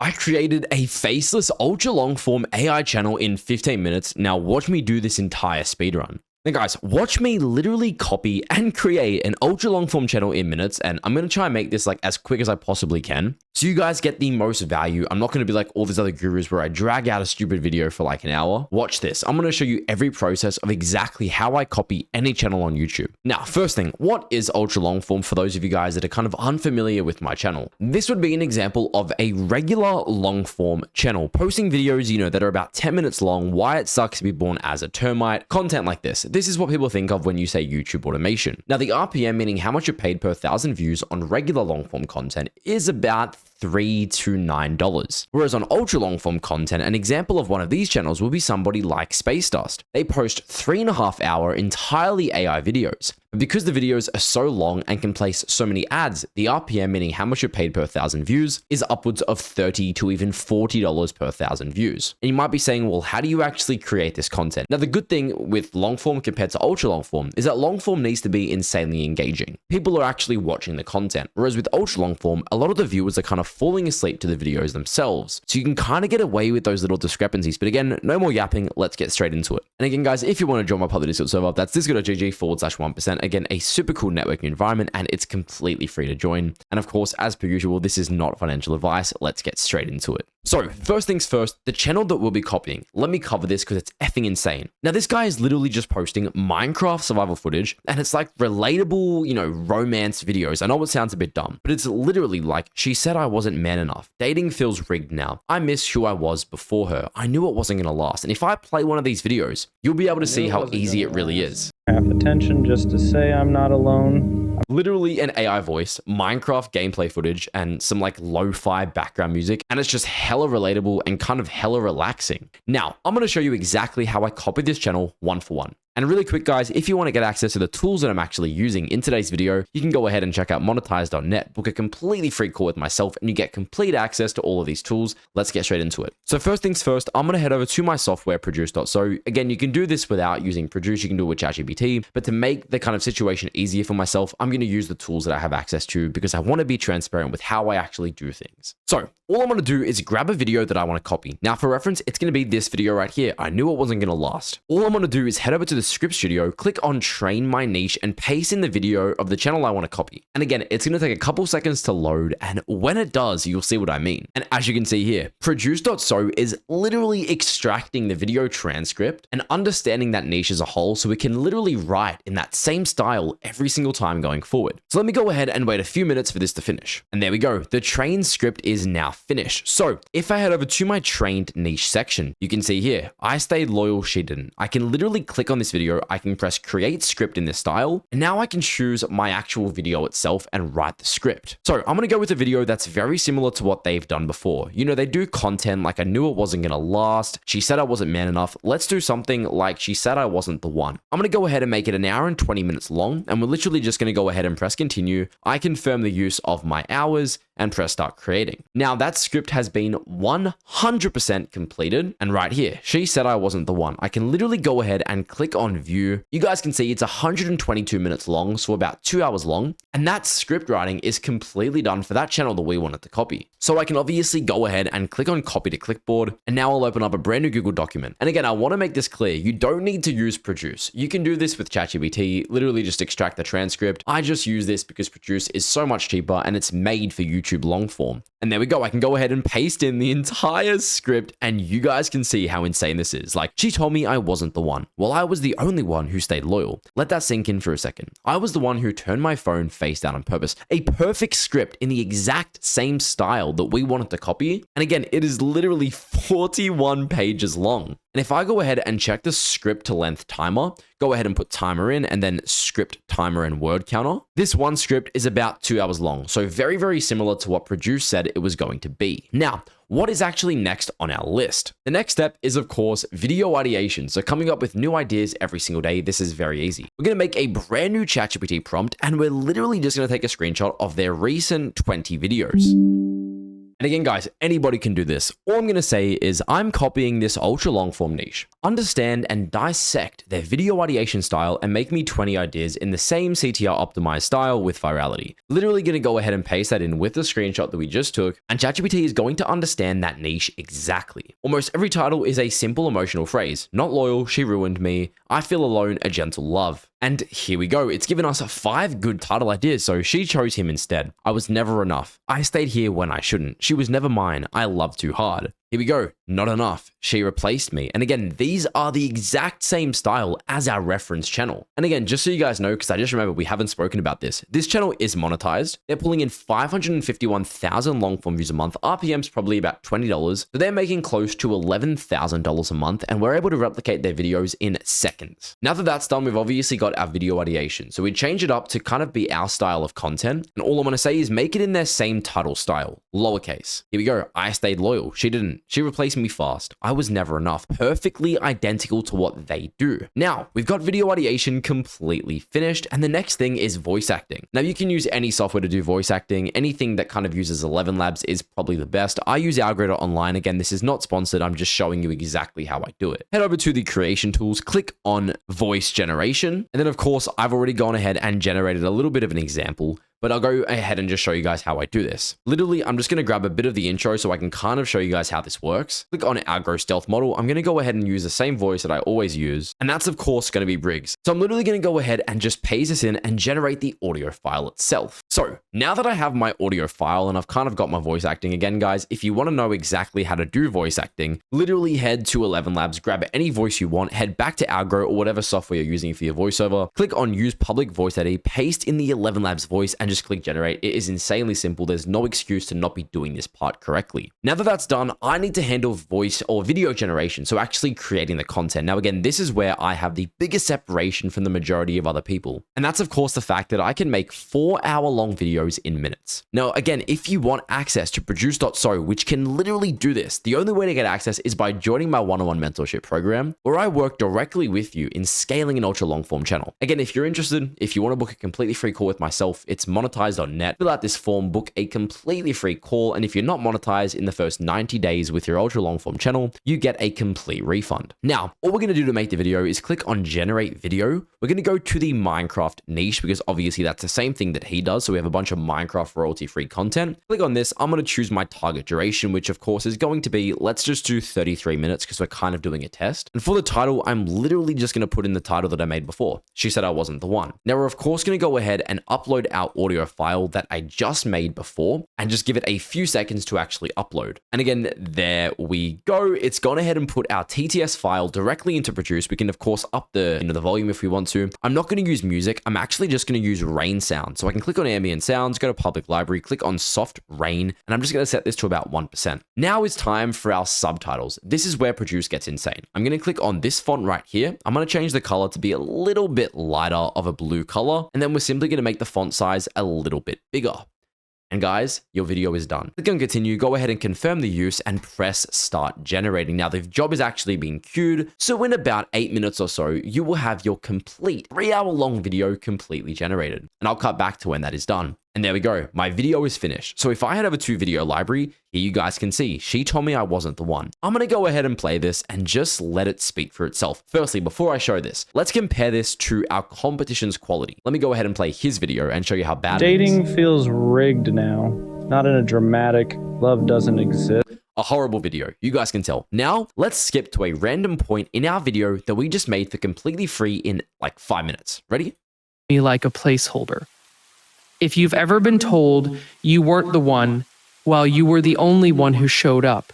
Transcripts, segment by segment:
I created a faceless ultra long form AI channel in 15 minutes. Now watch me do this entire speedrun. Now guys, watch me literally copy and create an ultra long form channel in minutes, and I'm going to try and make this like as quick as I possibly can so you guys get the most value. I'm not going to be like all these other gurus where I drag out a stupid video for like an hour. Watch this. I'm going to show you every process of exactly how I copy any channel on YouTube. Now, first thing, what is ultra long form for those of you guys that are kind of unfamiliar with my channel? This would be an example of a regular long form channel, posting videos, that are about 10 minutes long, why it sucks to be born as a termite, content like this. This is what people think of when you say YouTube automation. Now, the RPM, meaning how much you're paid per 1,000 views on regular long form content, is about $3 to $9. Whereas on ultra long form content, an example of one of these channels will be somebody like Space Dust. They post 3.5 hour entirely AI videos. But because the videos are so long and can place so many ads, the RPM, meaning how much you're paid per 1,000 views, is upwards of $30 to even $40 per 1,000 views. And you might be saying, well, how do you actually create this content? Now, the good thing with long form compared to ultra long form is that long form needs to be insanely engaging. People are actually watching the content. Whereas with ultra long form, a lot of the viewers are kind of falling asleep to the videos themselves. So you can kind of get away with those little discrepancies. But again, no more yapping. Let's get straight into it. And again, guys, if you want to join my public Discord server, that's discord.gg/1%. Again, a super cool networking environment, and it's completely free to join. And of course, as per usual, this is not financial advice. Let's get straight into it. So first things first, the channel that we'll be copying. Let me cover this because it's effing insane. Now, this guy is literally just posting Minecraft survival footage, and it's like relatable, romance videos. I know it sounds a bit dumb, but it's literally like, she said I wasn't man enough. Dating feels rigged now. I miss who I was before her. I knew it wasn't going to last. And if I play one of these videos, you'll be able to see how easy it really is. Half attention just to say I'm not alone. Literally an AI voice, Minecraft gameplay footage, and some like lo-fi background music, and it's just hella relatable and kind of hella relaxing. Now, I'm going to show you exactly how I copied this channel one for one. And really quick, guys, if you want to get access to the tools that I'm actually using in today's video, you can go ahead and check out monetize.net, book a completely free call with myself, and you get complete access to all of these tools. Let's get straight into it. So first things first, I'm going to head over to my software, Produce.so. Again, you can do this without using Produce. You can do it with ChatGPT, but to make the kind of situation easier for myself, I'm going to use the tools that I have access to because I want to be transparent with how I actually do things. So all I'm going to do is grab a video that I want to copy. Now, for reference, it's going to be this video right here. I knew it wasn't going to last. All I'm going to do is head over to the script studio, click on train my niche, and paste in the video of the channel I want to copy. And again, it's going to take a couple seconds to load, and when it does, you'll see what I mean. And as you can see here, Produce.so is literally extracting the video transcript and understanding that niche as a whole so we can literally write in that same style every single time going forward. So let me go ahead and wait a few minutes for this to finish. And there we go. The train script is now finished. So if I head over to my trained niche section, you can see here, I stayed loyal, she didn't. I can literally click on this video. I can press create script in this style, and now I can choose my actual video itself and write the script. So I'm going to go with a video that's very similar to what they've done before. They do content like I knew it wasn't going to last. She said I wasn't man enough. Let's do something like she said I wasn't the one. I'm going to go ahead and make it an hour and 20 minutes long, and we're literally just going to go ahead and press continue. I confirm the use of my hours and press start creating. Now that script has been 100% completed, and right here, she said I wasn't the one. I can literally go ahead and click on view. You guys can see it's 122 minutes long, so about 2 hours long, and that script writing is completely done for that channel that we wanted to copy. So I can obviously go ahead and click on copy to clipboard, and now I'll open up a brand new Google document. And again, I want to make this clear, you don't need to use Produce. You can do this with ChatGPT, literally just extract the transcript. I just use this because Produce is so much cheaper and it's made for YouTube long form. And there we go. I can go ahead and paste in the entire script, and you guys can see how insane this is. Like, she told me I wasn't the one. Well, I was the only one who stayed loyal. Let that sink in for a second. I was the one who turned my phone face down on purpose. A perfect script in the exact same style that we wanted to copy. And again, it is literally 41 pages long. And if I go ahead and check the script to length timer, go ahead and put timer in and then script timer and word counter. This one script is about 2 hours long. So very, very similar to what Produce said it was going to be. Now, what is actually next on our list? The next step is, of course, video ideation. So coming up with new ideas every single day. This is very easy. We're going to make a brand new ChatGPT prompt, and we're literally just going to take a screenshot of their recent 20 videos. And again, guys, anybody can do this. All I'm going to say is I'm copying this ultra long form niche. Understand and dissect their video ideation style and make me 20 ideas in the same CTR optimized style with virality. Literally going to go ahead and paste that in with the screenshot that we just took, and ChatGPT is going to understand that niche exactly. Almost every title is a simple emotional phrase. Not loyal, she ruined me. I feel alone, a gentle love. And here we go. It's given us 5 good title ideas, so she chose him instead. I was never enough. I stayed here when I shouldn't. She was never mine. I loved too hard. Here we go. Not enough. She replaced me. And again, these are the exact same style as our reference channel. And again, just so you guys know, because I just remember we haven't spoken about this channel is monetized. They're pulling in 551,000 long form views a month. RPM's probably about $20. So they're making close to $11,000 a month, and we're able to replicate their videos in seconds. Now that that's done, we've obviously got our video ideation. So we change it up to kind of be our style of content. And all I'm going to say is make it in their same title style, lowercase. Here we go. I stayed loyal. She didn't. She replaced me fast. I was never enough. Perfectly identical to what they do. Now, we've got video ideation completely finished, and the next thing is voice acting. Now, you can use any software to do voice acting. Anything that kind of uses 11 Labs is probably the best. I use Algorithm Online. Again, this is not sponsored. I'm just showing you exactly how I do it. Head over to the creation tools, click on voice generation, and then of course, I've already gone ahead and generated a little bit of an example, but I'll go ahead and just show you guys how I do this. Literally, I'm just going to grab a bit of the intro so I can kind of show you guys how this works. Click on Agro Stealth Model. I'm going to go ahead and use the same voice that I always use, and that's of course going to be Briggs. So I'm literally going to go ahead and just paste this in and generate the audio file itself. So now that I have my audio file and I've kind of got my voice acting, again, guys, if you want to know exactly how to do voice acting, literally head to 11 Labs, grab any voice you want, head back to Agro or whatever software you're using for your voiceover, click on Use Public Voice ID, paste in the 11 Labs voice, and just click Generate. It is insanely simple. There's no excuse to not be doing this part correctly. Now that that's done, I need to handle voice or video generation, so actually creating the content. Now again, this is where I have the biggest separation from the majority of other people, and that's of course the fact that I can make 4-hour-long videos in minutes. Now again, if you want access to Produce.so, which can literally do this, the only way to get access is by joining my one-on-one mentorship program, where I work directly with you in scaling an ultra long form channel. Again, if you're interested, if you want to book a completely free call with myself, it's monetized.net. Fill out this form, book a completely free call, and if you're not monetized in the first 90 days with your ultra long form channel, you get a complete refund. Now, all we're going to do to make the video is click on generate video. We're going to go to the Minecraft niche because obviously that's the same thing that he does. So we have a bunch of Minecraft royalty free content. Click on this. I'm going to choose my target duration, which of course is going to be, let's just do 33 minutes because we're kind of doing a test. And for the title, I'm literally just going to put in the title that I made before. She said I wasn't the one. Now we're of course going to go ahead and upload our audio file that I just made before and just give it a few seconds to actually upload. And again, there we go. It's gone ahead and put our TTS file directly into Produce. We can of course up the volume if we want to. I'm not going to use music. I'm actually just going to use rain sound. So I can click on ambient sounds, go to public library, click on soft rain, and I'm just going to set this to about 1%. Now it's time for our subtitles. This is where Produce gets insane. I'm going to click on this font right here. I'm going to change the color to be a little bit lighter of a blue color. And then we're simply going to make the font size a little bit bigger. And guys, your video is done. Click on continue, go ahead and confirm the use and press start generating. Now the job is actually being queued. So in about 8 minutes or so, you will have your complete 3-hour-long video completely generated. And I'll cut back to when that is done. And there we go. My video is finished. So if I head over to video library, here you guys can see, she told me I wasn't the one. I'm going to go ahead and play this and just let it speak for itself. Firstly, before I show this, let's compare this to our competition's quality. Let me go ahead and play his video and show you how bad it is. Dating feels rigged now. Not in a dramatic, love doesn't exist. A horrible video. You guys can tell. Now, let's skip to a random point in our video that we just made for completely free in like 5 minutes. Ready? Me like a placeholder. If you've ever been told you weren't the one, while you were the only one who showed up.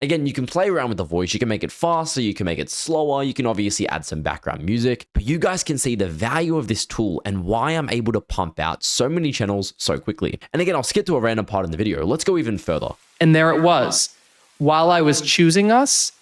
Again, you can play around with the voice. You can make it faster. You can make it slower. You can obviously add some background music. But you guys can see the value of this tool and why I'm able to pump out so many channels so quickly. And again, I'll skip to a random part in the video. Let's go even further. And there it was. While I was choosing us,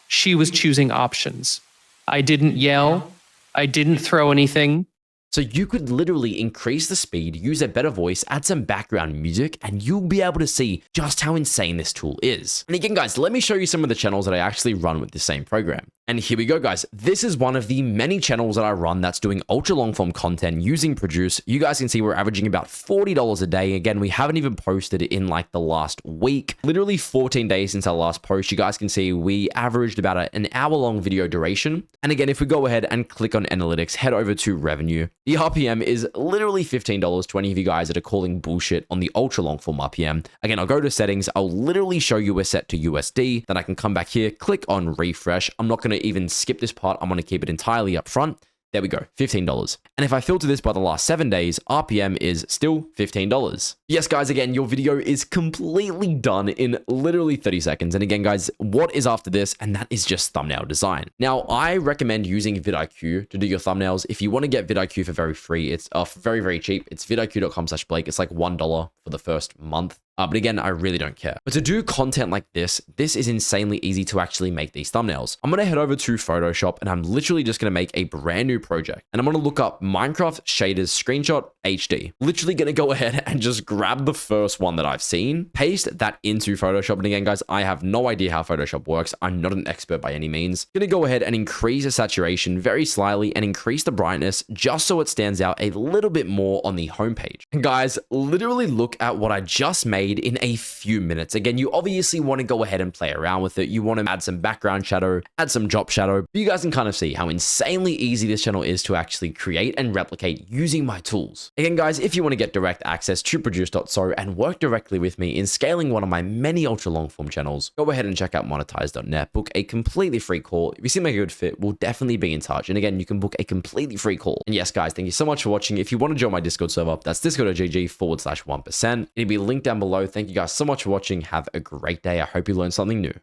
she was choosing options. I didn't yell. I didn't throw anything. So you could literally increase the speed, use a better voice, add some background music, and you'll be able to see just how insane this tool is. And again, guys, let me show you some of the channels that I actually run with the same program. And here we go, guys. This is one of the many channels that I run that's doing ultra long form content using Produce. You guys can see we're averaging about $40 a day. Again, we haven't even posted in like the last week, literally 14 days since our last post. You guys can see we averaged about an hour-long video duration. And again, if we go ahead and click on analytics, head over to revenue, the RPM is literally $15 to any of you guys that are calling bullshit on the ultra long form RPM. Again, I'll go to settings. I'll literally show you we're set to USD. Then I can come back here, click on refresh. I'm not going to even skip this part. I'm going to keep it entirely up front. There we go, $15. And if I filter this by the last 7 days, RPM is still $15. Yes, guys, again, your video is completely done in literally 30 seconds. And again, guys, what is after this? And that is just thumbnail design. Now, I recommend using vidIQ to do your thumbnails. If you want to get vidIQ for very free, it's very, very cheap. It's vidiq.com/Blake. It's like $1 for the first month. But again, I really don't care. But to do content like this is insanely easy to actually make these thumbnails. I'm going to head over to Photoshop and I'm literally just going to make a brand new project. And I'm going to look up Minecraft shaders screenshot HD. Literally going to go ahead and just grab the first one that I've seen, paste that into Photoshop. And again, guys, I have no idea how Photoshop works. I'm not an expert by any means. Going to go ahead and increase the saturation very slightly and increase the brightness just so it stands out a little bit more on the homepage. And guys, literally look at what I just made in a few minutes. Again, you obviously want to go ahead and play around with it. You want to add some background shadow, add some drop shadow. But you guys can kind of see how insanely easy this channel is to actually create and replicate using my tools. Again, guys, if you want to get direct access to Produce.so and work directly with me in scaling one of my many ultra long form channels, go ahead and check out monetize.net. Book a completely free call. If you seem like a good fit, we'll definitely be in touch. And again, you can book a completely free call. And yes, guys, thank you so much for watching. If you want to join my Discord server, that's discord.gg/1%. It'll be linked down below. Thank you guys so much for watching. Have a great day. I hope you learned something new.